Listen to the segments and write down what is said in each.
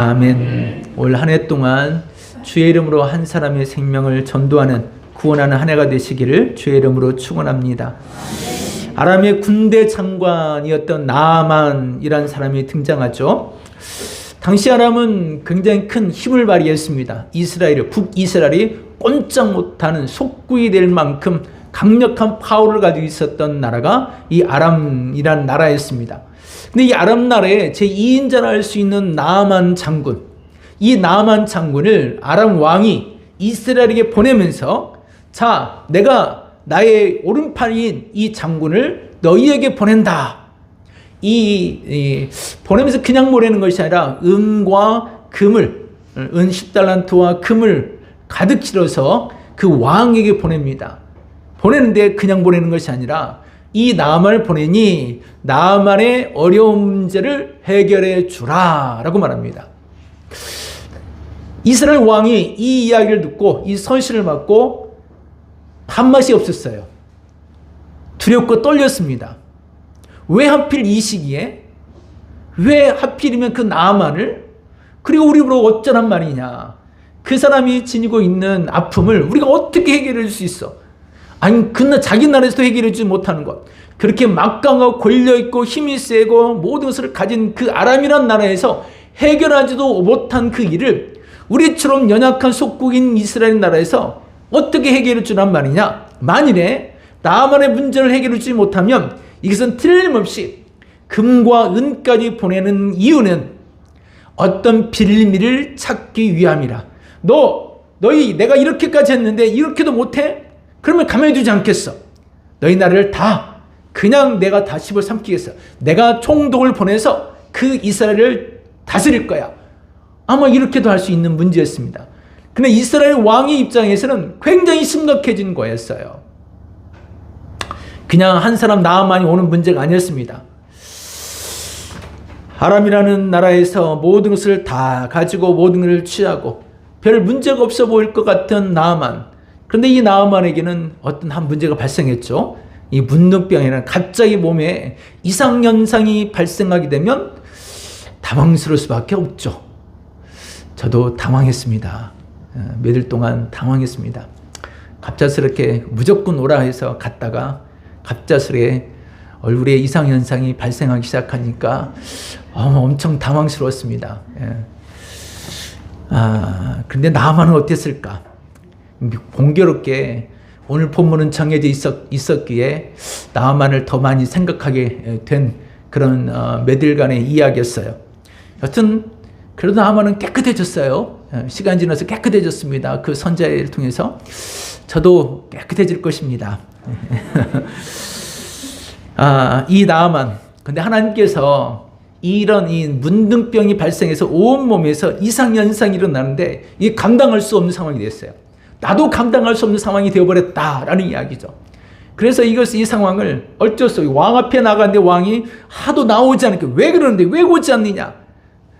아멘. 올 한 해 동안 주의 이름으로 한 사람의 생명을 전도하는 구원하는 한 해가 되시기를 주의 이름으로 축원합니다. 아람의 군대 장관이었던 나아만이라는 사람이 등장하죠. 당시 아람은 굉장히 큰 힘을 발휘했습니다. 북이스라엘이 꼼짝 못하는 속국이 될 만큼 강력한 파워를 가지고 있었던 나라가 이 아람이라는 나라였습니다. 근데 이 아람 나라의 제2인자라 할 수 있는 나아만 장군, 이 나아만 장군을 아람 왕이 이스라엘에게 보내면서, 자, 내가 나의 오른팔인 이 장군을 너희에게 보낸다. 보내면서 그냥 보내는 것이 아니라 은과 금을, 은 10달란트와 금을 가득 실어서 그 왕에게 보냅니다. 보내는데 그냥 보내는 것이 아니라 이 나아만을 보내니 나아만의 어려운 문제를 해결해 주라 라고 말합니다. 이스라엘 왕이 이 이야기를 듣고 이 선실을 받고 밥맛이 없었어요. 두렵고 떨렸습니다. 왜 하필 이 시기에, 왜 하필이면 그 나아만을, 그리고 우리로 어쩌란 말이냐, 그 사람이 지니고 있는 아픔을 우리가 어떻게 해결해 줄 수 있어? 아니, 그날 자기 나라에서도 해결해 주지 못하는 것, 그렇게 막강하고 권력있고 힘이 세고 모든 것을 가진 그 아람이란 나라에서 해결하지도 못한 그 일을 우리처럼 연약한 속국인 이스라엘 나라에서 어떻게 해결해 주란 말이냐? 만일에 나아만의 문제를 해결해 주지 못하면 이것은 틀림없이 금과 은까지 보내는 이유는 어떤 빌미를 찾기 위함이라. 너희 내가 이렇게까지 했는데 이렇게도 못해? 그러면 가만히 두지 않겠어. 너희 나라를 다 그냥 내가 다 씹어삼키겠어. 내가 총독을 보내서 그 이스라엘을 다스릴 거야. 아마 이렇게도 할 수 있는 문제였습니다. 근데 이스라엘 왕의 입장에서는 굉장히 심각해진 거였어요. 그냥 한 사람 나아만이 오는 문제가 아니었습니다. 아람이라는 나라에서 모든 것을 다 가지고 모든 것을 취하고 별 문제가 없어 보일 것 같은 나아만. 그런데 이 나아만에게는 어떤 한 문제가 발생했죠. 이 문둥병이라는 갑자기 몸에 이상현상이 발생하게 되면 당황스러울 수밖에 없죠. 저도 당황했습니다. 며칠 동안 당황했습니다. 갑작스럽게 무조건 오라 해서 갔다가 갑작스레 얼굴에 이상현상이 발생하기 시작하니까 엄청 당황스러웠습니다. 근데 나아만은 어땠을까? 공교롭게 오늘 본문은 정해져 있었기에 나아만을 더 많이 생각하게 된 그런 몇일간의 이야기였어요. 여튼 그래도 나아만은 깨끗해졌어요. 시간 지나서 깨끗해졌습니다. 그 선자를 통해서 저도 깨끗해질 것입니다. 이 나아만, 근데 하나님께서 이런 이 문둥병이 발생해서 온 몸에서 이상현상이 일어나는데 이게 감당할 수 없는 상황이 됐어요. 나도 감당할 수 없는 상황이 되어버렸다라는 이야기죠. 그래서 이 상황을 어쩔 수 없이 왕 앞에 나가는데 왕이 하도 나오지 않으니까 왜 그러는데 왜 오지 않느냐.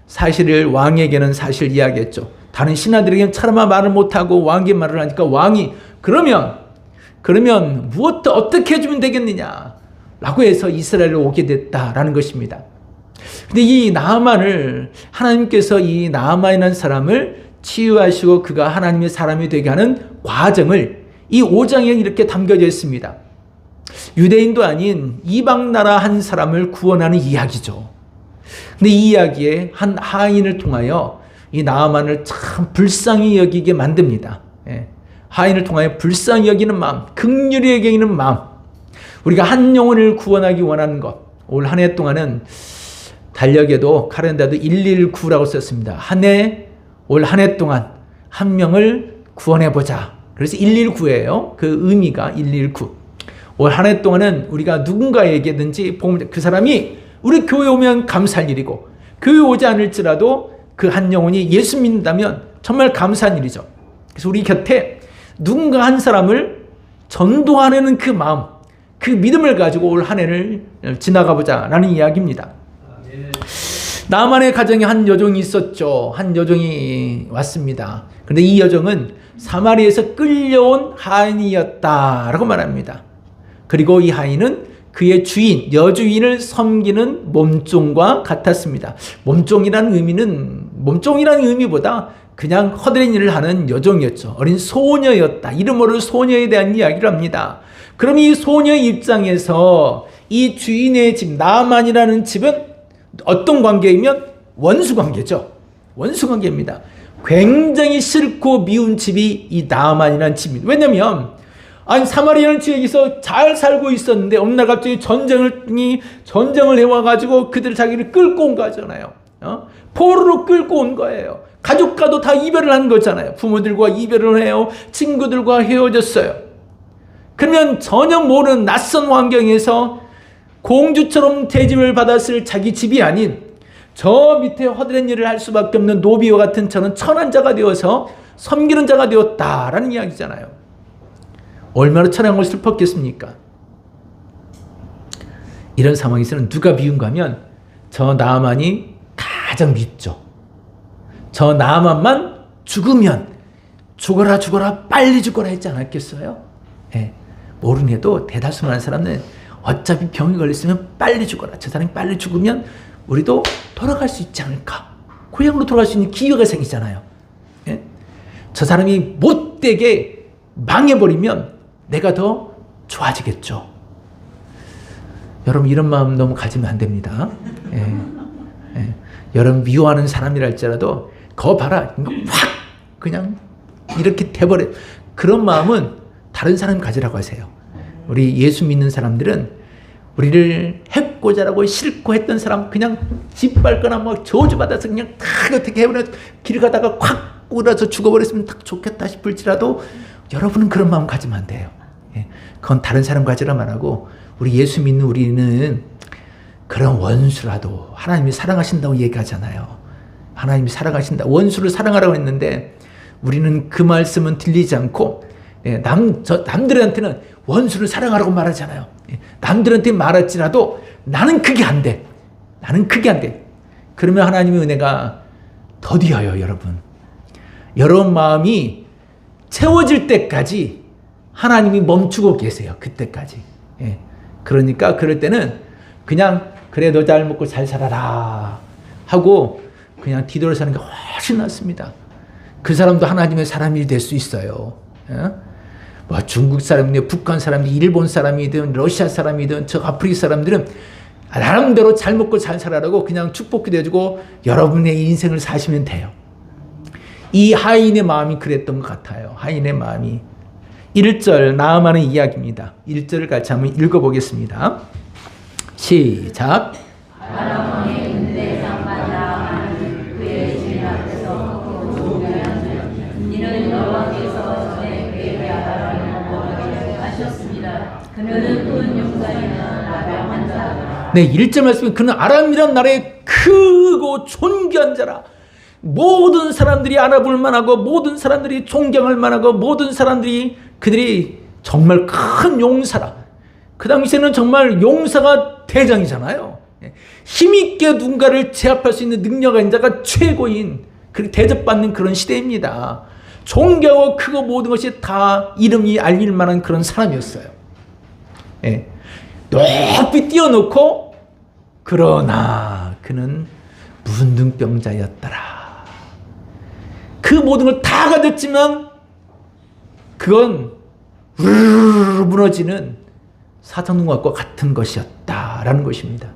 사실을 왕에게는 사실 이야기했죠. 다른 신하들에게는 차마 말을 못하고 왕에게 말을 하니까 왕이 그러면 무엇도 어떻게 해주면 되겠느냐 라고 해서 이스라엘에 오게 됐다라는 것입니다. 근데 이 나아만을 하나님께서 이 나아만이라는 사람을 치유하시고 그가 하나님의 사람이 되게 하는 과정을 이 5장에 이렇게 담겨져 있습니다. 유대인도 아닌 이방 나라 한 사람을 구원하는 이야기죠. 근데 이 이야기에 한 하인을 통하여 이 나아만을 참 불쌍히 여기게 만듭니다. 하인을 통하여 불쌍히 여기는 마음, 긍휼히 여기는 마음, 우리가 한 영혼을 구원하기 원하는 것. 올 한 해 동안은 달력에도 카렌다도 119라고 썼습니다. 올 한 해 동안 한 명을 구원해보자. 그래서 119예요. 그 의미가 119. 올 한 해 동안은 우리가 누군가에게든지 그 사람이 우리 교회 오면 감사할 일이고, 교회 오지 않을지라도 그 한 영혼이 예수 믿는다면 정말 감사한 일이죠. 그래서 우리 곁에 누군가 한 사람을 전도하려는 그 마음, 그 믿음을 가지고 올 한 해를 지나가보자 라는 이야기입니다. 나아만의 가정에 한 여종이 있었죠. 한 여종이 왔습니다. 그런데 이 여종은 사마리아에서 끌려온 하인이었다라고 말합니다. 그리고 이 하인은 그의 여주인을 섬기는 몸종과 같았습니다. 몸종이라는 의미는 몸종이라는 의미보다 그냥 헛된 일을 하는 여종이었죠. 어린 소녀였다. 이름으로 소녀에 대한 이야기를 합니다. 그럼 이 소녀의 입장에서 이 주인의 집, 나아만이라는 집은 어떤 관계이면 원수 관계죠. 원수 관계입니다. 굉장히 싫고 미운 집이 이 나아만이라는 집입니다. 왜냐면 아니 사마리아는 지역에서 잘 살고 있었는데 어느 날 갑자기 전쟁을 해와가지고 그들 자기를 끌고 온 거잖아요. 포로로 끌고 온 거예요. 가족과도 다 이별을 한 거잖아요. 부모들과 이별을 해요. 친구들과 헤어졌어요. 그러면 전혀 모르는 낯선 환경에서 공주처럼 대접을 받았을 자기 집이 아닌 저 밑에 허드렛 일을 할 수밖에 없는 노비와 같은 저는 천한 자가 되어서 섬기는 자가 되었다라는 이야기잖아요. 얼마나 천하고 슬펐겠습니까? 이런 상황에서는 누가 미운가 하면 저 나아만이 가장 밉죠. 저 나아만만 죽으면 죽어라 빨리 죽어라 했지 않았겠어요? 예. 모르는 해도 대다수 많은 사람은 어차피 병이 걸렸으면 빨리 죽어라. 저 사람이 빨리 죽으면 우리도 돌아갈 수 있지 않을까. 고향으로 돌아갈 수 있는 기회가 생기잖아요. 예? 저 사람이 못되게 망해버리면 내가 더 좋아지겠죠. 여러분 이런 마음 너무 가지면 안 됩니다. 예. 예. 여러분 미워하는 사람이랄지라도 거 봐라. 확 그냥 이렇게 돼버려. 그런 마음은 다른 사람 가지라고 하세요. 우리 예수 믿는 사람들은 우리를 해코자라고 싫고 했던 사람 그냥 짓밟거나 뭐 저주받아서 그냥 다 어떻게 해버려 길 가다가 확 꼬라서 죽어버렸으면 딱 좋겠다 싶을지라도 여러분은 그런 마음 가지면 안 돼요. 예. 그건 다른 사람 가지라 말하고 우리 예수 믿는 우리는 그런 원수라도 하나님이 사랑하신다고 얘기하잖아요. 하나님이 사랑하신다. 원수를 사랑하라고 했는데 우리는 그 말씀은 들리지 않고 남들한테는 원수를 사랑하라고 말하잖아요. 남들한테 말할지라도 나는 그게 안 돼. 나는 그게 안 돼. 그러면 하나님의 은혜가 더디어요, 여러분. 여러분 마음이 채워질 때까지 하나님이 멈추고 계세요. 그때까지. 예. 그러니까 그럴 때는 그냥 그래 너 잘 먹고 잘 살아라 하고 그냥 뒤돌아 사는 게 훨씬 낫습니다. 그 사람도 하나님의 사람이 될 수 있어요. 예? 뭐 중국 사람이든 북한 사람이든 일본 사람이든 러시아 사람이든 저 아프리카 사람들은 나름대로 잘 먹고 잘 살아라고 그냥 축복기도 해주고 여러분의 인생을 사시면 돼요. 이 하인의 마음이 그랬던 것 같아요. 하인의 마음이. 1절 나아만의 이야기입니다. 1절을 같이 한번 읽어보겠습니다. 시작. 네, 1절 말씀에 그는 아람이란 나라의 크고 존귀한 자라. 모든 사람들이 알아볼 만하고 모든 사람들이 존경할 만하고 모든 사람들이 그들이 정말 큰 용사라. 그 당시에는 정말 용사가 대장이잖아요. 힘있게 누군가를 제압할 수 있는 능력인 자가 최고인 그렇게 대접받는 그런 시대입니다. 존경하고 크고 모든 것이 다 이름이 알릴 만한 그런 사람이었어요. 예. 높이 띄워놓고 그러나 그는 문둥병자였더라. 그 모든 걸 다 가졌지만 그건 우르르 무너지는 사자눈과 같은 것이었다라는 것입니다.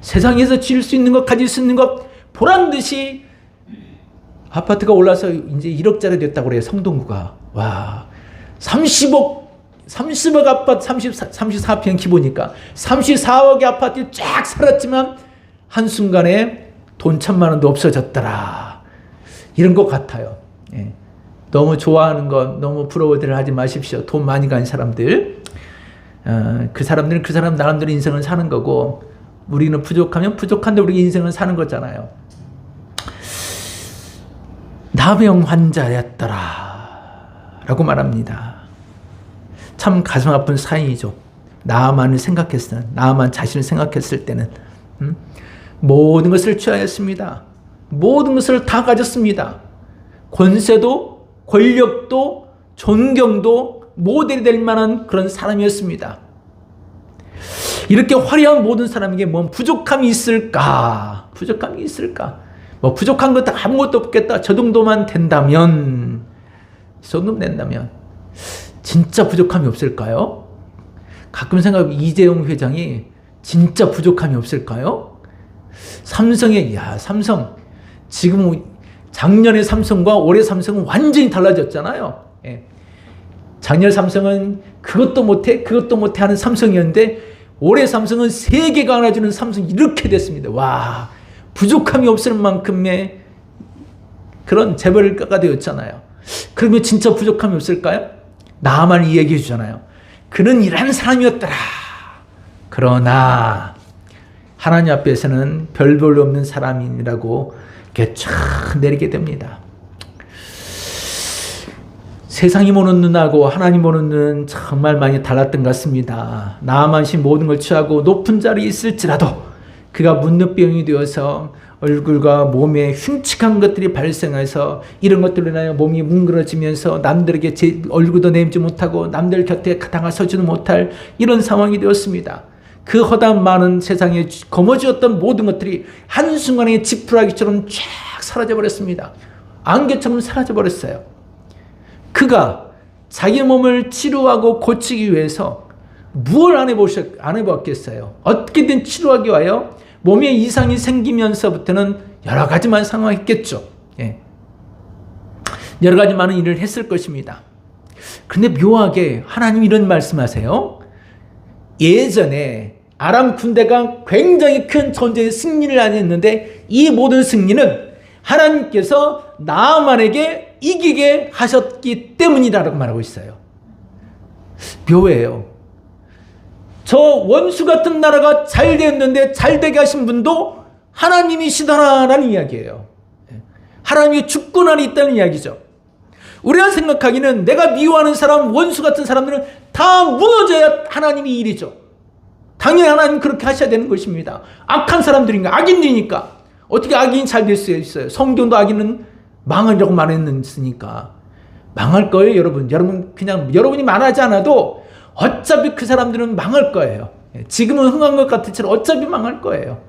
세상에서 지을 수 있는 것, 가질 수 있는 것 보란듯이 아파트가 올라서 이제 1억짜리 됐다고 그래요. 성동구가. 와, 30억 아파트 34평 기보니까 34억의 아파트 쫙 살았지만 한순간에 돈 1,000만 원도 없어졌더라. 이런 것 같아요. 예. 너무 좋아하는 것, 너무 부러워들 하지 마십시오. 돈 많이 간 사람들. 그 사람들은 그 사람 나름대로 인생을 사는 거고 우리는 부족하면 부족한데 우리 인생을 사는 거잖아요. 나병 환자였더라 라고 말합니다. 참 가슴 아픈 사연이죠. 나아만을 생각했을 때는, 나아만 자신을 생각했을 때는 모든 것을 취하였습니다. 모든 것을 다 가졌습니다. 권세도 권력도 존경도 모델이 될 만한 그런 사람이었습니다. 이렇게 화려한 모든 사람에게 뭔 부족함이 있을까? 부족함이 있을까? 뭐 부족한 것도 아무것도 없겠다. 저 정도만 된다면, 진짜 부족함이 없을까요? 가끔 생각해보면 이재용 회장이 진짜 부족함이 없을까요? 삼성 지금 작년의 삼성과 올해 삼성은 완전히 달라졌잖아요. 예. 작년 삼성은 그것도 못해 하는 삼성이었는데 올해 삼성은 세계가 안아주는 삼성이 이렇게 됐습니다. 와, 부족함이 없을 만큼의 그런 재벌가가 되었잖아요. 그러면 진짜 부족함이 없을까요? 나만이 얘기해 주잖아요. 그는 이런 사람이었더라. 그러나 하나님 앞에서는 별 볼일 없는 사람이라고 이렇게 쫙 내리게 됩니다. 세상이 보는 눈하고 하나님 보는 눈은 정말 많이 달랐던 것 같습니다. 나만이 모든 걸 취하고 높은 자리에 있을지라도 그가 문둥병이 되어서 얼굴과 몸에 흉측한 것들이 발생해서 이런 것들로 인하여 몸이 뭉그러지면서 남들에게 제 얼굴도 내밀지 못하고 남들 곁에 다가서지도 못할 이런 상황이 되었습니다. 그 허다한 많은 세상에 거머쥐었던 모든 것들이 한순간에 지푸라기처럼 쫙 사라져버렸습니다. 안개처럼 사라져버렸어요. 그가 자기 몸을 치료하고 고치기 위해서 무엇을 안 해봤겠어요? 어떻게든 치료하기 위하여 몸에 이상이 생기면서부터는 여러 가지만 상황했겠죠. 예. 여러 가지 많은 일을 했을 것입니다. 그런데 묘하게 하나님이 이런 말씀하세요. 예전에 아람 군대가 굉장히 큰 전쟁의 승리를 하였는데 이 모든 승리는 하나님께서 나아만에게 이기게 하셨기 때문이라고 말하고 있어요. 묘해요. 저 원수 같은 나라가 잘 되었는데 잘 되게 하신 분도 하나님이시다라는 이야기예요. 하나님의 주권 안에 있다는 이야기죠. 우리가 생각하기는 내가 미워하는 사람, 원수 같은 사람들은 다 무너져야 하나님이 일이죠. 당연히 하나님 그렇게 하셔야 되는 것입니다. 악한 사람들인가, 악인들이니까 어떻게 악인이 잘 될 수 있어요? 성경도 악인은 망하려고 말했으니까 망할 거예요, 여러분. 그냥 여러분이 말하지 않아도 어차피 그 사람들은 망할 거예요. 지금은 흥한 것 같을지라도 어차피 망할 거예요.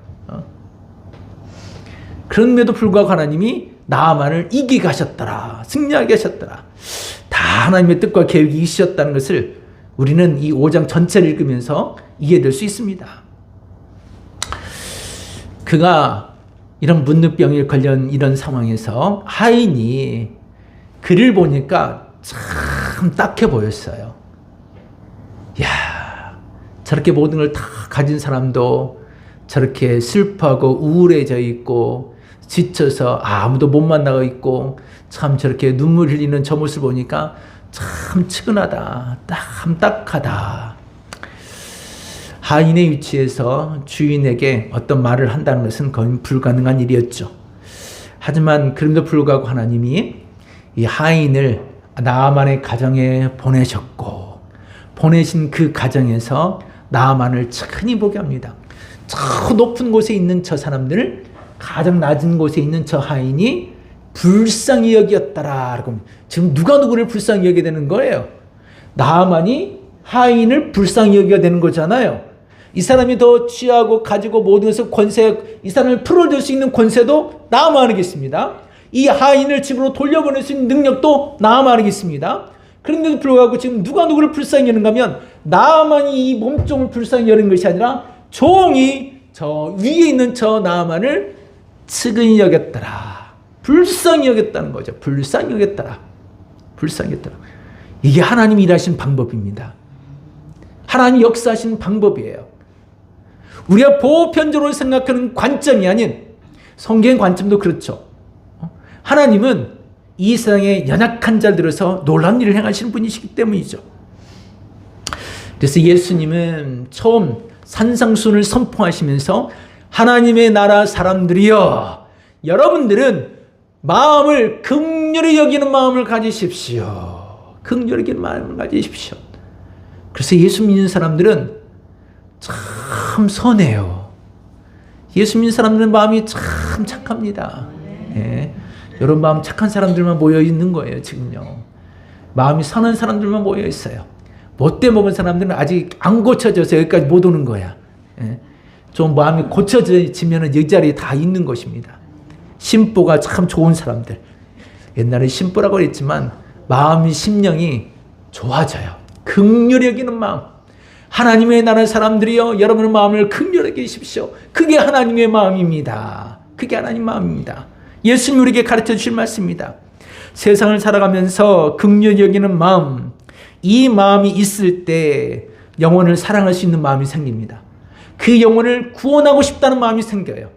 그런데도 불구하고 하나님이 나아만을 이기게 하셨더라. 승리하게 하셨더라. 다 하나님의 뜻과 계획이 있으셨다는 것을 우리는 이 5장 전체를 읽으면서 이해될 수 있습니다. 그가 이런 문둥병에 걸린 이런 상황에서 하인이 그를 보니까 참 딱해 보였어요. 야, 저렇게 모든 걸 다 가진 사람도 저렇게 슬퍼하고 우울해져 있고 지쳐서 아무도 못 만나고 있고 참 저렇게 눈물 흘리는 저 모습을 보니까 참 측은하다, 참 딱하다. 하인의 위치에서 주인에게 어떤 말을 한다는 것은 거의 불가능한 일이었죠. 하지만 그럼에도 불구하고 하나님이 이 하인을 나아만의 가정에 보내셨고 보내신 그 가정에서 나아만을 천히 보게 합니다. 저 높은 곳에 있는 저 사람들을 가장 낮은 곳에 있는 저 하인이 불쌍히 여겼더라. 지금 누가 누구를 불쌍히 여기게 되는 거예요? 나아만이 하인을 불쌍히 여기게 되는 거잖아요. 이 사람이 더 취하고 가지고 모든 것을 권세, 이 사람을 풀어줄 수 있는 권세도 나아만이겠습니다. 이 하인을 집으로 돌려보낼 수 있는 능력도 나아만이겠습니다. 그런데도 불구하고 지금 누가 누구를 불쌍히 여는가 하면 나아만이 이 몸종을 불쌍히 여는 것이 아니라 종이 저 위에 있는 저 나아만을 측은히 여겼더라. 불쌍히 여겼다는 거죠. 불쌍히 여겼더라. 불쌍히 여겼더라. 이게 하나님이 일하신 방법입니다. 하나님이 역사하신 방법이에요. 우리가 보편적으로 생각하는 관점이 아닌 성경의 관점도 그렇죠. 하나님은 이 세상에 연약한 자를 들어서 놀라운 일을 행하시는 분이시기 때문이죠. 그래서 예수님은 처음 산상수훈을 선포하시면서 하나님의 나라 사람들이여, 여러분들은 마음을 긍휼히 여기는 마음을 가지십시오. 긍휼히 여기는 마음을 가지십시오. 그래서 예수 믿는 사람들은 참 선해요. 예수 믿는 사람들은 마음이 참 착합니다. 예. 여러분 마음 착한 사람들만 모여 있는 거예요. 지금요. 마음이 선한 사람들만 모여 있어요. 못돼 먹은 사람들은 아직 안 고쳐져서 여기까지 못 오는 거야. 예. 좀 마음이 고쳐지면 이 자리에 다 있는 것입니다. 심보가 참 좋은 사람들. 옛날에 심보라고 했지만 마음이 심령이 좋아져요. 긍휼히 여기는 마음. 하나님의 나라의 사람들이여 여러분의 마음을 긍휼히 여기십시오. 그게 하나님의 마음입니다. 그게 하나님 마음입니다. 예수님 우리에게 가르쳐 주실 말씀입니다. 세상을 살아가면서 긍휼히 여기는 마음, 이 마음이 있을 때 영혼을 사랑할 수 있는 마음이 생깁니다. 그 영혼을 구원하고 싶다는 마음이 생겨요.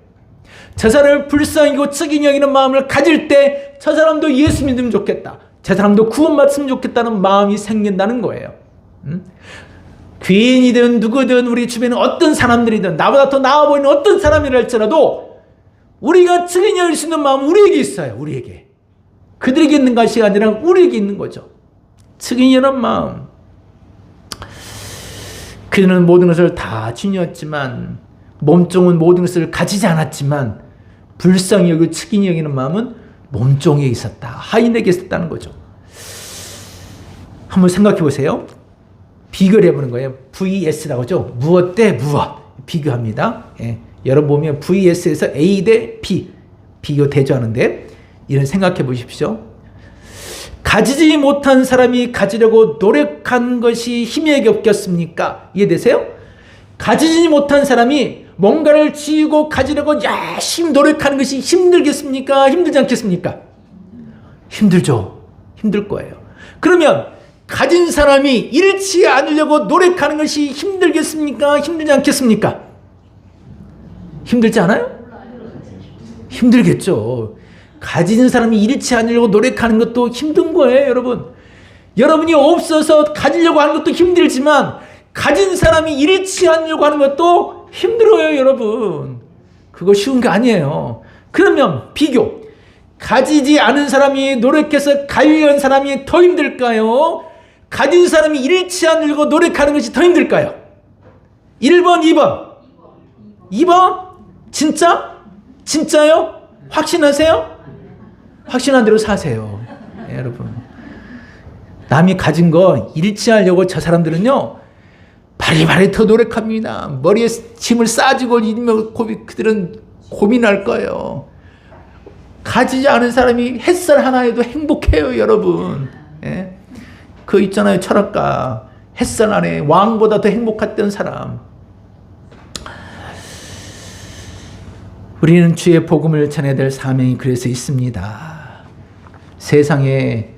저 사람을 불쌍히 여기고 측은히 여기는 마음을 가질 때 저 사람도 예수 믿으면 좋겠다. 저 사람도 구원받으면 좋겠다는 마음이 생긴다는 거예요. 귀인이든 누구든 우리 주변에 어떤 사람들이든 나보다 더 나아 보이는 어떤 사람이라 할지라도 우리가 측은히 여길 수 있는 마음은 우리에게 있어요. 우리에게. 그들에게 있는 것이 아니라 우리에게 있는 거죠. 측은히 여는 마음. 그는 모든 것을 다 지녔지만 몸종은 모든 것을 가지지 않았지만 불쌍히 여기고 측은히 여기는 마음은 몸종에 있었다. 하인에게 있었다는 거죠. 한번 생각해 보세요. 비교를 해보는 거예요. VS라고 하죠. 무엇 대 무엇 비교합니다. 예. 여러분 보면 VS에서 A 대 B 비교 대조하는데 이런 생각해 보십시오. 가지지 못한 사람이 가지려고 노력한 것이 힘에게 없겠습니까? 이해되세요? 가지지 못한 사람이 뭔가를 지우고 가지려고 열심히 노력하는 것이 힘들겠습니까? 힘들지 않겠습니까? 힘들죠. 힘들 거예요. 그러면 가진 사람이 잃지 않으려고 노력하는 것이 힘들겠습니까? 힘들지 않겠습니까? 힘들지 않아요? 힘들겠죠. 가진 사람이 잃지 않으려고 노력하는 것도 힘든 거예요, 여러분. 여러분이 없어서 가지려고 하는 것도 힘들지만 가진 사람이 잃지 않으려고 하는 것도 힘들어요, 여러분. 그거 쉬운 게 아니에요. 그러면 비교. 가지지 않은 사람이 노력해서 가지려는 사람이 더 힘들까요? 가진 사람이 잃지 않으려고 노력하는 것이 더 힘들까요? 1번, 2번. 2번? 진짜? 진짜요? 확신하세요? 확신한 대로 사세요. 네, 여러분. 남이 가진 거 잃지 않으려고 저 사람들은요, 바리바리 더 노력합니다. 머리에 짐을 싸지고 이면 그들은 고민할 거예요. 가지지 않은 사람이 햇살 하나에도 행복해요, 여러분. 예? 그 있잖아요, 철학가. 햇살 안에 왕보다 더 행복했던 사람. 우리는 주의 복음을 전해야 될 사명이 그래서 있습니다. 세상에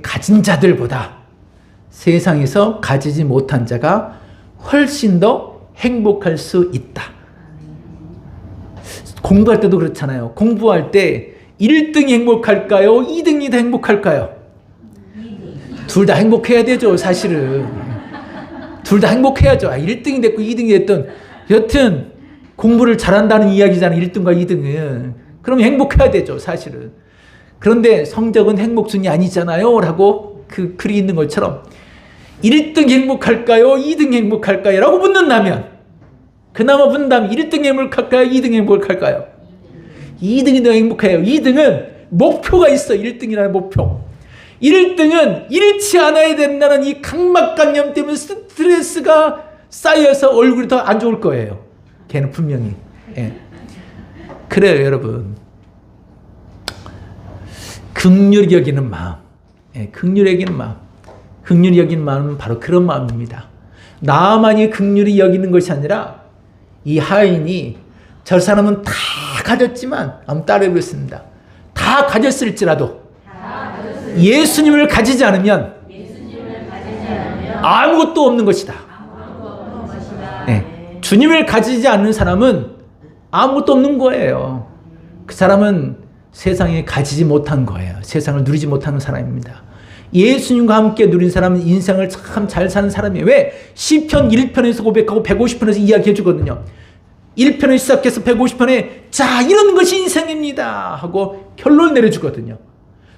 가진 자들보다 세상에서 가지지 못한 자가 훨씬 더 행복할 수 있다. 공부할 때도 그렇잖아요. 공부할 때 1등이 행복할까요? 2등이 더 행복할까요? 둘 다 행복해야 되죠, 사실은. 둘 다 행복해야죠. 1등이 됐고 2등이 됐든 여튼 공부를 잘한다는 이야기잖아요. 1등과 2등은. 그럼 행복해야 되죠, 사실은. 그런데 성적은 행복순이 아니잖아요 라고 그 글이 있는 것처럼 1등 행복할까요? 2등 행복할까요? 라고 묻는다면 그나마 묻는다면 1등 행복할까요? 2등 행복할까요? 2등이 더 행복해요. 2등은 목표가 있어요. 1등이라는 목표. 1등은 잃지 않아야 된다는 이 강박관념 때문에 스트레스가 쌓여서 얼굴이 더 안 좋을 거예요. 걔는 분명히. 예. 그래요, 여러분. 긍휼히 여기는 마음. 예, 긍휼히 여기는 마음. 긍휼히 여기는 마음은 바로 그런 마음입니다. 나만이 긍휼히 여기는 것이 아니라 이 하인이 저 사람은 다 가졌지만 한번 따라해보겠습니다. 다 가졌을지라도 예수님을 가지지 않으면 아무것도 없는 것이다. 네. 주님을 가지지 않는 사람은 아무것도 없는 거예요. 그 사람은 세상에 가지지 못한 거예요. 세상을 누리지 못하는 사람입니다. 예수님과 함께 누린 사람은 인생을 참 잘 사는 사람이에요. 왜? 시편 1편에서 고백하고 150편에서 이야기해 주거든요. 1편을 시작해서 150편에 자, 이런 것이 인생입니다 하고 결론을 내려주거든요.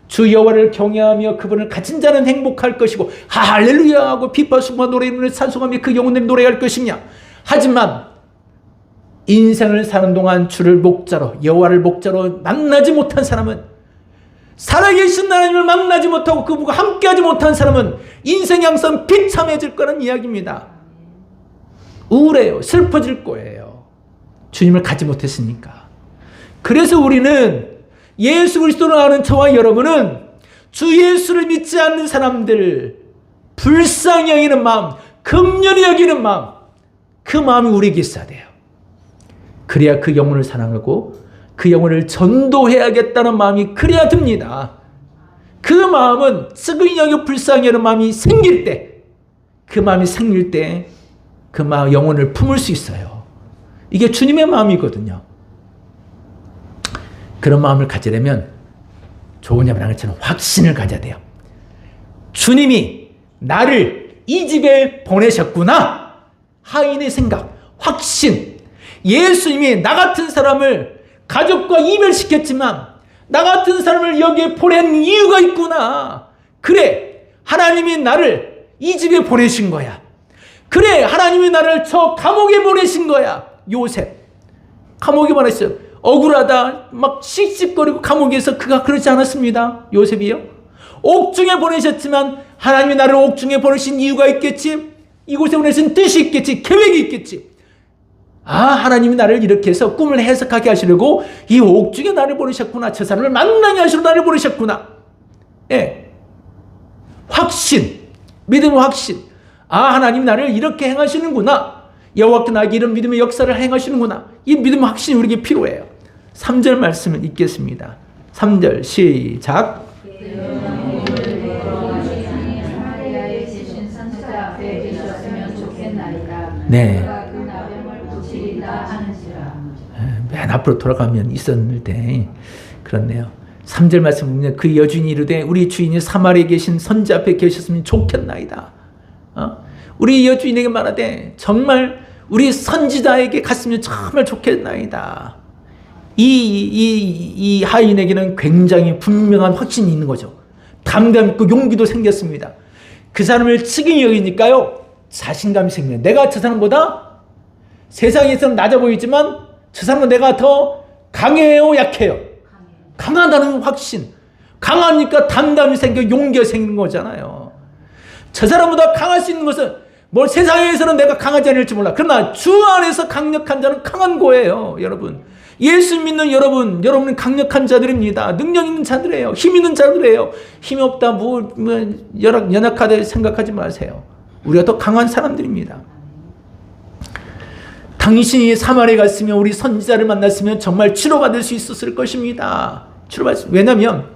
주 여호와를 경외하며 그분을 가진 자는 행복할 것이고 할렐루야 하고 비파수마 노래를 찬송하며 그 영혼들이 노래할 것이냐. 하지만 인생을 사는 동안 주를 목자로 여호와를 목자로 만나지 못한 사람은, 살아계신 하나님을 만나지 못하고 그분과 함께하지 못한 사람은 인생이 항상 비참해질 거라는 이야기입니다. 우울해요. 슬퍼질 거예요. 주님을 가지 못했으니까. 그래서 우리는 예수 그리스도를 아는 저와 여러분은 주 예수를 믿지 않는 사람들 불쌍히 여기는 마음, 긍휼히 여기는 마음, 그 마음이 우리에게 있어야 돼요. 그래야 그 영혼을 사랑하고 그 영혼을 전도해야겠다는 마음이 그래야 듭니다. 그 마음은 측은히 여겨 불쌍히 여기는 마음이 생길 때, 그 마음이 생길 때 그 마음 영혼을 품을 수 있어요. 이게 주님의 마음이거든요. 그런 마음을 가지려면 좋은 야브라함처럼 확신을 가져야 돼요. 주님이 나를 이 집에 보내셨구나. 하인의 생각, 확신. 예수님이 나 같은 사람을 가족과 이별시켰지만 나 같은 사람을 여기에 보낸 이유가 있구나. 그래, 하나님이 나를 이 집에 보내신 거야. 그래, 하나님이 나를 저 감옥에 보내신 거야. 요셉 감옥에 보냈어요. 억울하다 막 씩씩거리고 감옥에서 그가 그러지 않았습니다. 요셉이요. 옥중에 보내셨지만 하나님이 나를 옥중에 보내신 이유가 있겠지. 이곳에 보내신 뜻이 있겠지. 계획이 있겠지. 하나님이 나를 이렇게 해서 꿈을 해석하게 하시려고 이 옥중에 나를 보내셨구나. 저 사람을 만나게 하시러 나를 보내셨구나. 예. 확신, 믿음의 확신. 하나님이 나를 이렇게 행하시는구나. 여호와께 나에게 이런 믿음의 역사를 행하시는구나. 이 믿음의 확신이 우리에게 필요해요. 3절 말씀을 읽겠습니다. 3절 시작. 네. 맨 앞으로 돌아가면 있었는데 그렇네요. 3절 말씀 보면 그 여주인이 이르되 우리 주인이 사마리아에 계신 선지 앞에 계셨으면 좋겠나이다. 우리 여주인에게 말하되 정말 우리 선지자에게 갔으면 정말 좋겠나이다. 이 하인에게는 굉장히 분명한 확신이 있는 거죠. 담감 있고 용기도 생겼습니다. 그 사람을 측은히 여기니까요 자신감이 생겨요. 내가 저 사람보다 세상에서는 낮아 보이지만 저 사람은 내가 더 강해요, 약해요? 강하다는 확신. 강하니까 담담이 생겨 용기가 생기는 거잖아요. 저 사람보다 강할 수 있는 것은 뭐 세상에서는 내가 강하지 않을지 몰라. 그러나 주 안에서 강력한 자는 강한 거예요. 여러분, 예수 믿는 여러분은 강력한 자들입니다. 능력 있는 자들이에요. 힘 있는 자들이에요. 힘이 없다 연약하다 생각하지 마세요. 우리가 더 강한 사람들입니다. 당신이 사마리아에 갔으면 우리 선지자를 만났으면 정말 치료받을 수 있었을 것입니다. 왜냐하면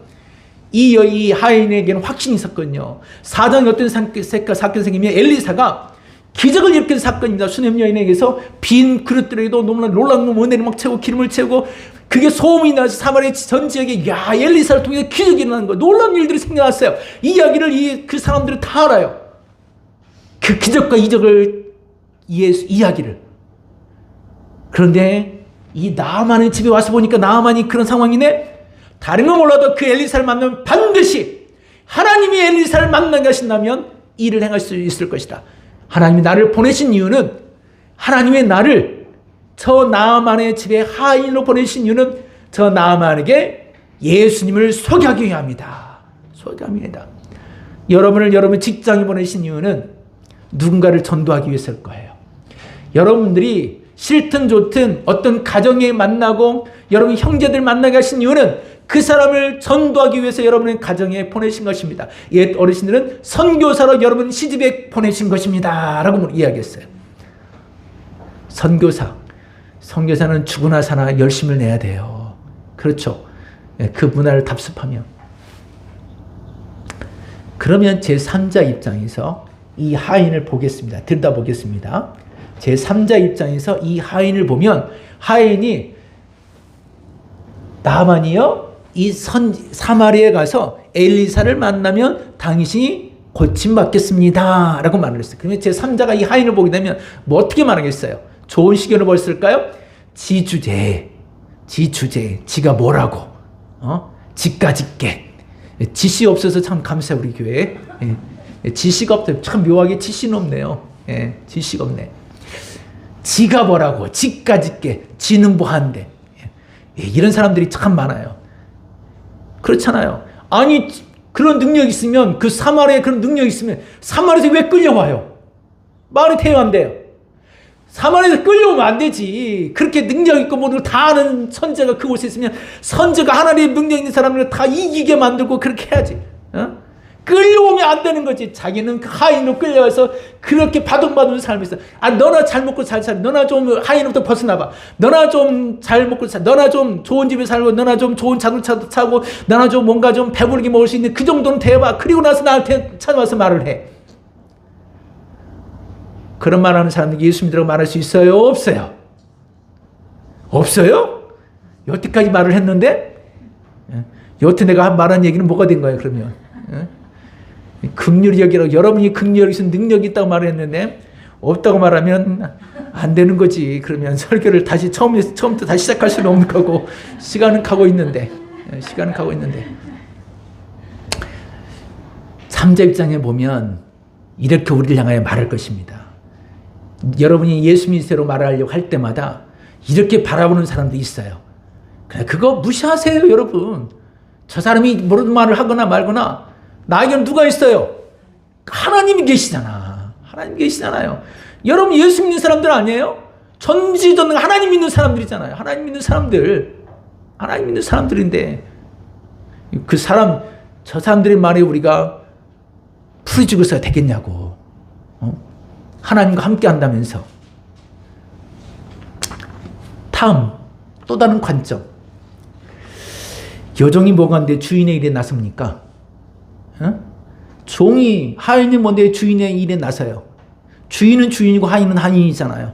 이 하인에게는 확신이 있었거든요. 사장에 어떤 사건이 생기면 엘리사가 기적을 일으킨 사건입니다. 수냄 여인에게서 빈 그릇들에도 너무나 놀라운 은혜를 막 채우고 기름을 채우고 그게 소문이 나서 사마리아 전 지역에 엘리사를 통해서 기적이 일어나는 거예요. 놀라운 일들이 생겨났어요. 이 이야기를 그 사람들은 다 알아요. 그 기적과 이적을 이야기를. 그런데 이 나아만의 집에 와서 보니까 나아만이 그런 상황이네. 다른 건 몰라도 그 엘리사를 만나면 반드시 하나님이 엘리사를 만나게 하신다면 일을 행할 수 있을 것이다. 하나님이 나를 보내신 이유는 하나님의 나를 저 나아만의 집에 하인으로 보내신 이유는 저 나아만에게 예수님을 소개하기 위함이다. 소개합니다. 여러분 직장에 보내신 이유는 누군가를 전도하기 위해서일 거예요. 여러분들이 싫든 좋든 어떤 가정에 만나고 여러분 형제들 만나게 하신 이유는 그 사람을 전도하기 위해서 여러분의 가정에 보내신 것입니다. 옛 어르신들은 선교사로 여러분 시집에 보내신 것입니다. 라고 이야기했어요. 선교사는 죽으나 사나 열심을 내야 돼요. 그렇죠. 그 문화를 답습하며. 그러면 제3자 입장에서 이 하인을 보겠습니다. 들여다보겠습니다. 제3자 입장에서 이 하인을 보면 하인이 나만이요? 이 사마리아에 가서 엘리사를 만나면 당신이 고침받겠습니다. 라고 말을 했어요. 그러면 제3자가 이 하인을 보게 되면 뭐 어떻게 말하겠어요? 좋은 시견을 벌쓸까요? 지주제, 지가 뭐라고? 지까짓게. 지시 없어서 참 감사해요, 우리 교회. 지시가 없대요. 참 묘하게 지시는 없네요. 지시가 없네. 지가 뭐라고? 지까짓게. 지는 뭐한데. 이런 사람들이 참 많아요. 그렇잖아요. 아니 그런 능력이 있으면 그 사마리아에 그런 능력이 있으면 사마리아에서 왜 끌려와요? 말이 태요한데요. 사마리아에서 끌려오면 안 되지. 그렇게 능력 있고 모든 걸 다 아는 선지자가 그곳에 있으면 선지자가 하나님의 능력 있는 사람을 다 이기게 만들고 그렇게 해야지. 끌려오면 안 되는 거지. 자기는 하인으로 끌려와서 그렇게 바둥바둥 삶을 있어. 너나 잘 먹고 잘 살아. 너나 좀 하인으로부터 벗어나봐. 너나 좀 잘 먹고 살아. 너나 좀 좋은 집에 살고, 너나 좀 좋은 자동차도 타고, 너나 좀 뭔가 좀 배부르게 먹을 수 있는 그 정도는 돼봐. 그리고 나서 나한테 찾아와서 말을 해. 그런 말 하는 사람들이 예수 믿으라고 말할 수 있어요? 없어요? 없어요? 여태까지 말을 했는데? 여태 내가 말한 얘기는 뭐가 된 거예요, 그러면? 긍휼히 여기라고, 여러분이 긍휼히 있으면 능력이 있다고 말했는데 없다고 말하면 안 되는 거지. 그러면 설교를 다시 처음부터 다시 시작할 수는 없는 거고, 시간은 가고 있는데 3자 입장에 보면 이렇게 우리를 향하여 말할 것입니다. 여러분이 예수 믿으세요 말하려고 할 때마다 이렇게 바라보는 사람도 있어요. 그래, 그거 무시하세요, 여러분. 저 사람이 모르는 말을 하거나 말거나 나에게는 누가 있어요? 하나님이 계시잖아. 하나님 계시잖아요. 여러분 예수 믿는 사람들 아니에요? 전지전능 하나님 믿는 사람들이잖아요. 하나님 믿는 사람들인데 그 사람, 저 사람들의 말에 우리가 풀이 죽어서 되겠냐고. 하나님과 함께 한다면서. 다음 또 다른 관점. 여종이 뭐가는데 주인의 일에 나섭니까? 종이, 하인이 뭔데 주인의 일에 나서요? 주인은 주인이고 하인은 하인이잖아요.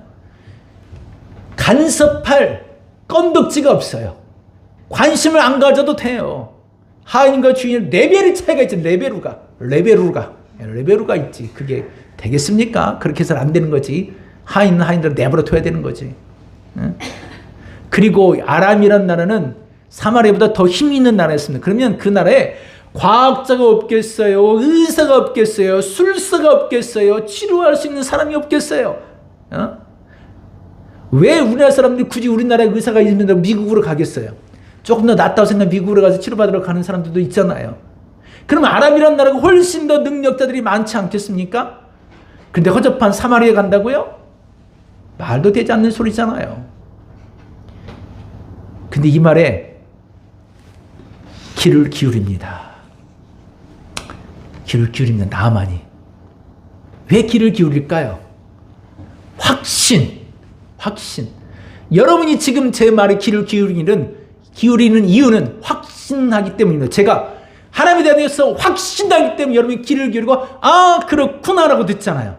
간섭할 건덕지가 없어요. 관심을 안 가져도 돼요. 하인과 주인은 레벨의 차이가 있죠. 레벨루가 있지. 그게 되겠습니까? 그렇게 해서는 안 되는 거지. 하인은 하인대로 내버려 둬야 되는 거지. 그리고 아람이란 나라는 사마리아보다 더 힘 있는 나라였습니다. 그러면 그 나라에 과학자가 없겠어요? 의사가 없겠어요? 술사가 없겠어요? 치료할 수 있는 사람이 없겠어요? 왜 우리나라 사람들이 굳이 우리나라에 의사가 있는데 미국으로 가겠어요? 조금 더 낫다고 생각하면 미국으로 가서 치료받으러 가는 사람들도 있잖아요. 그럼 아람이란 나라가 훨씬 더 능력자들이 많지 않겠습니까? 근데 허접한 사마리아에 간다고요? 말도 되지 않는 소리잖아요. 근데 이 말에 귀를 기울입니다. 귀를 기울입니다. 나만이. 왜 귀를 기울일까요? 확신. 여러분이 지금 제 말에 귀를 기울이는 이유는 확신하기 때문입니다. 제가 하나님에 대해서 확신하기 때문에 여러분이 귀를 기울이고 그렇구나라고 듣잖아요.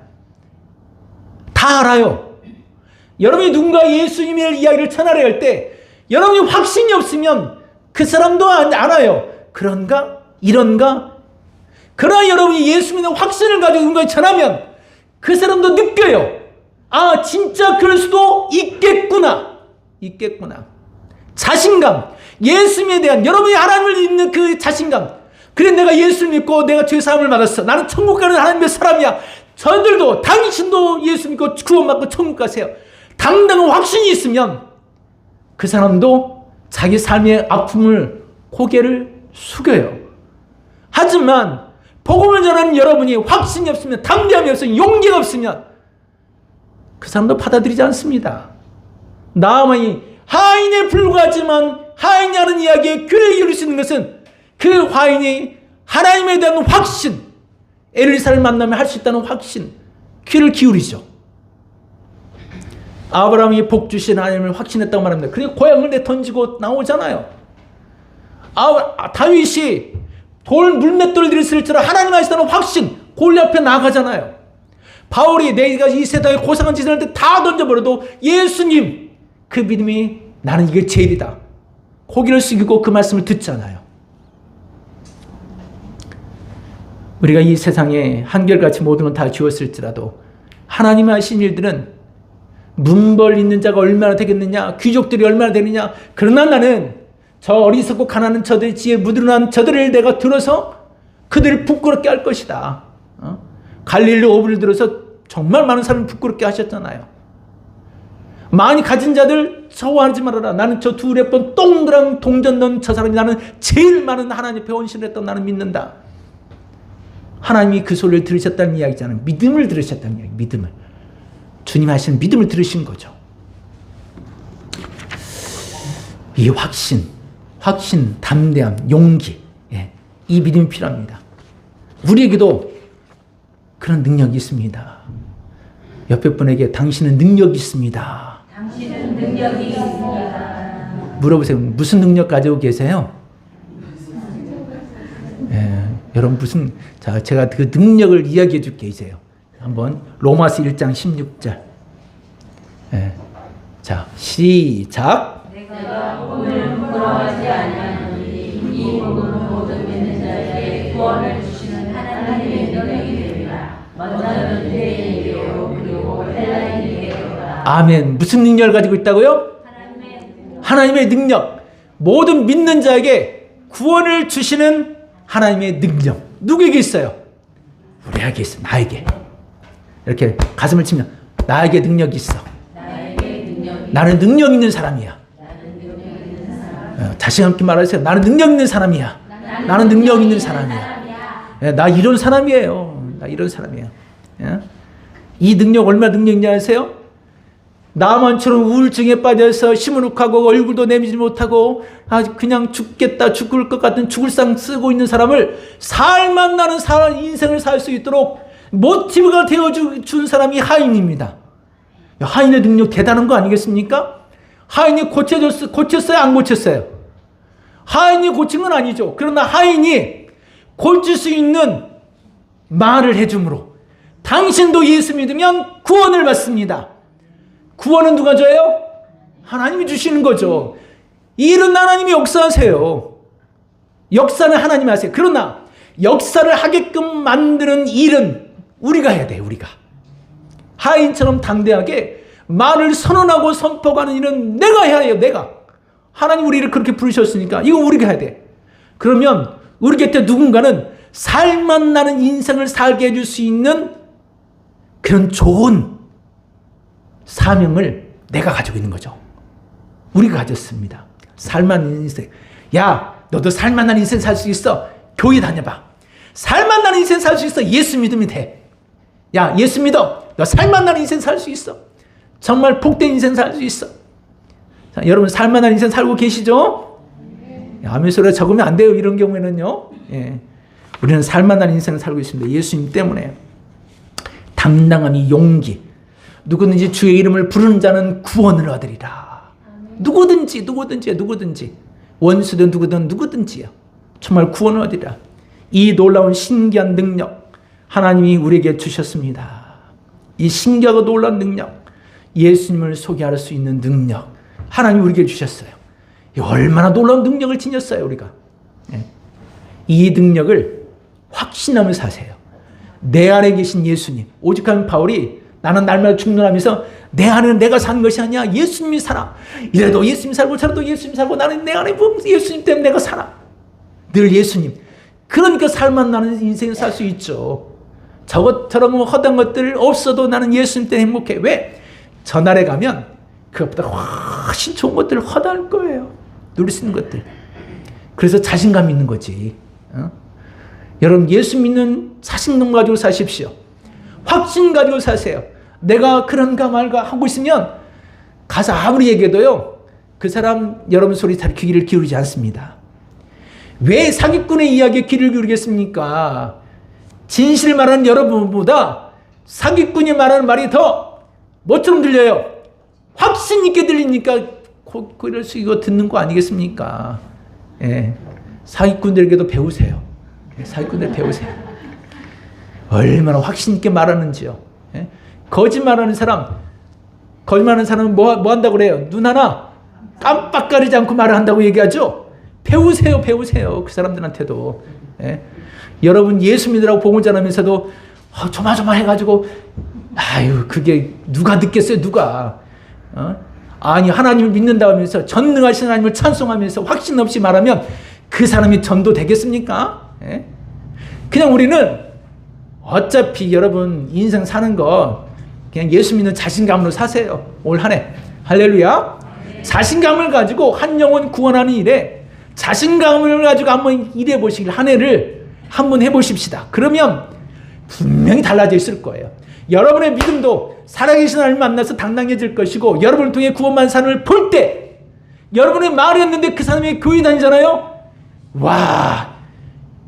다 알아요. 여러분이 누군가 예수님의 이야기를 전하려 할 때 여러분이 확신이 없으면 그 사람도 알아요. 그런가? 이런가? 그러나 여러분이 예수 믿는 확신을 가지고 누군가에 전하면 그 사람도 느껴요. 진짜 그럴 수도 있겠구나. 자신감. 예수님에 대한 여러분이 하나님을 믿는 그 자신감. 그래, 내가 예수를 믿고 내가 죄 사함을 받았어. 나는 천국 가는 하나님의 사람이야. 저들도, 당신도 예수 믿고 구원받고 천국 가세요. 당당한 확신이 있으면 그 사람도 자기 삶의 아픔을 고개를 숙여요. 하지만 복음을 전하는 여러분이 확신이 없으면, 담대함이 없으면, 용기가 없으면 그 사람도 받아들이지 않습니다. 나만이 하인에 불과하지만 하인이 하는 이야기에 귀를 기울일 수 있는 것은 그 하인이 하나님에 대한 확신, 엘리사를 만나면 할 수 있다는 확신, 귀를 기울이죠. 아브라함이 복 주신 하나님을 확신했다고 말합니다. 그리고 고향을 내던지고 나오잖아요. 다윗이 돌 물맷돌을 들였을 줄 하나님 하시다는 확신, 골리앗 앞에 나가잖아요. 바울이 내가 이 세상에 고상한 짓을 할 때 다 던져버려도 예수님, 그 믿음이 나는 이게 제일이다. 고개를 숙이고 그 말씀을 듣잖아요. 우리가 이 세상에 한결같이 모든 건 다 주었을지라도 하나님이 하신 일들은 문벌 있는 자가 얼마나 되겠느냐, 귀족들이 얼마나 되느냐. 그러나 나는 저 어리석고 가난한 저들의 지혜에 무드러난 저들을 내가 들어서 그들을 부끄럽게 할 것이다. 갈릴리 어부를 들어서 정말 많은 사람을 부끄럽게 하셨잖아요. 많이 가진 자들 저하지 말아라. 나는 저 두레 번 동그란 동전 넣은 저 사람이 나는 제일 많은 하나님 앞에 헌신을 했다고 나는 믿는다. 하나님이 그 소리를 들으셨다는 이야기잖아요. 믿음을 들으셨다는 이야기. 믿음을. 주님 하시는 믿음을 들으신 거죠. 이 확신, 담대함, 용기, 이 믿음이 필요합니다. 우리에게도 그런 능력이 있습니다. 옆에 분에게 당신은 능력이 있습니다. 당신은 능력이 있습니다. 물어보세요. 무슨 능력 가지고 계세요? 여러분 자, 제가 그 능력을 이야기해 줄게 이제요. 한번 로마서 1장 16절. 자, 시작. 내가 오늘 부끄러워하지 아니하노니 이 복음은 모든 믿는 자에게 구원을 주시는 하나님의 능력이 됩니다. 먼저는 유대인에게요 그리고 헬라인에게로다. 아멘. 무슨 능력을 가지고 있다고요? 하나님의 능력. 모든 믿는 자에게 구원을 주시는 하나님의 능력. 누구에게 있어요? 우리에게 있어. 나에게. 이렇게 가슴을 치면 나에게 능력이 있어. 나는 능력 있는 사람이야. 자신감 있게 말하세요. 나는 능력 있는 사람이야. 나는 능력 있는 사람이야. 나 이런 사람이에요. 나 이런 사람이에요. 이 능력 얼마나 능력인지 아세요? 나만처럼 우울증에 빠져서 시무룩하고 얼굴도 내밀지 못하고 그냥 죽겠다 죽을 것 같은 죽을상 쓰고 있는 사람을 살만 나는 인생을 살 수 있도록 모티브가 되어준 사람이 하인입니다. 하인의 능력 대단한 거 아니겠습니까? 하인이 고쳤어요? 안 고쳤어요? 하인이 고친 건 아니죠. 그러나 하인이 고칠 수 있는 말을 해줌으로 당신도 예수 믿으면 구원을 받습니다. 구원은 누가 줘요? 하나님이 주시는 거죠. 이 일은 하나님이 역사하세요. 역사는 하나님이 하세요. 그러나 역사를 하게끔 만드는 일은 우리가 해야 돼요. 우리가. 하인처럼 당대하게 말을 선언하고 선포하는 일은 내가 해야 해요. 내가. 하나님 우리를 그렇게 부르셨으니까 이거 우리가 해야 돼. 그러면 우리 곁에 누군가는 살만 나는 인생을 살게 해줄 수 있는 그런 좋은 사명을 내가 가지고 있는 거죠. 우리가 가졌습니다. 살만한 인생. 야, 너도 살만한 인생 살 수 있어. 교회 다녀봐. 살만한 인생 살 수 있어. 예수 믿으면 돼. 야, 예수 믿어. 너 살만한 인생 살 수 있어. 정말 복된 인생 살 수 있어. 자, 여러분 살만한 인생 살고 계시죠? 아멘 소리가 적으면 안 돼요. 이런 경우에는요. 우리는 살만한 인생을 살고 있습니다. 예수님 때문에. 담당함이 용기. 누구든지 주의 이름을 부르는 자는 구원을 얻으리라. 누구든지. 원수든 누구든지요. 정말 구원을 얻으리라. 이 놀라운 신기한 능력 하나님이 우리에게 주셨습니다. 이 신기하고 놀라운 능력, 예수님을 소개할 수 있는 능력 하나님이 우리에게 주셨어요. 얼마나 놀라운 능력을 지녔어요. 우리가. 이 능력을 확신하며 사세요. 내 안에 계신 예수님. 오직한 바울이 나는 날마다 충돌하면서 내 안에는 내가 사는 것이 아니야. 예수님이 살아. 이래도 예수님 살고 저래도 예수님 살고 나는 내 안에 예수님 때문에 내가 살아. 늘 예수님. 그러니까 살만 나는 인생을 살 수 있죠. 저것처럼 허다한 것들 없어도 나는 예수님 때문에 행복해. 왜? 전날에 가면 그것보다 훨씬 좋은 것들을 허다할 거예요. 누릴 수 있는 것들. 그래서 자신감 있는 거지. 여러분 예수 믿는 자신감 가지고 사십시오. 확신 가지고 사세요. 내가 그런가 말가 하고 있으면 가서 아무리 얘기해도요. 그 사람 여러분 소리 잘 귀를 기울이지 않습니다. 왜 사기꾼의 이야기에 귀를 기울이겠습니까? 진실 말하는 여러분보다 사기꾼이 말하는 말이 더 뭐처럼 들려요? 확신 있게 들리니까 그럴 수 이거 듣는 거 아니겠습니까? 사기꾼들에게도 배우세요. 사기꾼들 배우세요. 얼마나 확신 있게 말하는지요. 거짓말하는 사람은 뭐 한다고 그래요? 눈 하나 깜빡거리지 않고 말을 한다고 얘기하죠. 배우세요. 그 사람들한테도. 여러분 예수 믿으라고 복음 전하면서도 조마조마해가지고 아유 그게 누가 듣겠어요? 누가? 아니 하나님을 믿는다고 하면서 전능하신 하나님을 찬송하면서 확신 없이 말하면 그 사람이 전도 되겠습니까? 그냥 우리는 어차피 여러분 인생 사는 거 그냥 예수 믿는 자신감으로 사세요. 올 한 해 할렐루야. 자신감을 가지고 한 영혼 구원하는 일에 자신감을 가지고 한번 일해 보시길 한 해를 한번 해보십시다. 그러면 분명히 달라져 있을 거예요. 여러분의 믿음도 살아계신 하나님을 만나서 당당해질 것이고, 여러분을 통해 구원받은 사람을 볼 때 여러분의 말이었는데 그 사람이 교회 다니잖아요. 와,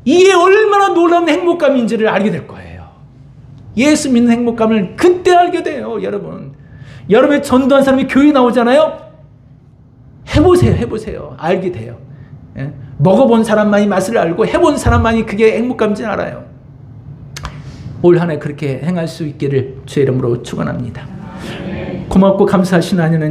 이게 얼마나 놀라운 행복감인지를 알게 될 거예요. 예수 믿는 행복감을 그때 알게 돼요. 여러분의 전도한 사람이 교회 나오잖아요. 해보세요. 알게 돼요. 예? 먹어본 사람만이 맛을 알고 해본 사람만이 그게 행복감인지 알아요. 올 한 해 그렇게 행할 수 있기를 주의 이름으로 축원합니다. 고맙고 감사하신 하나님,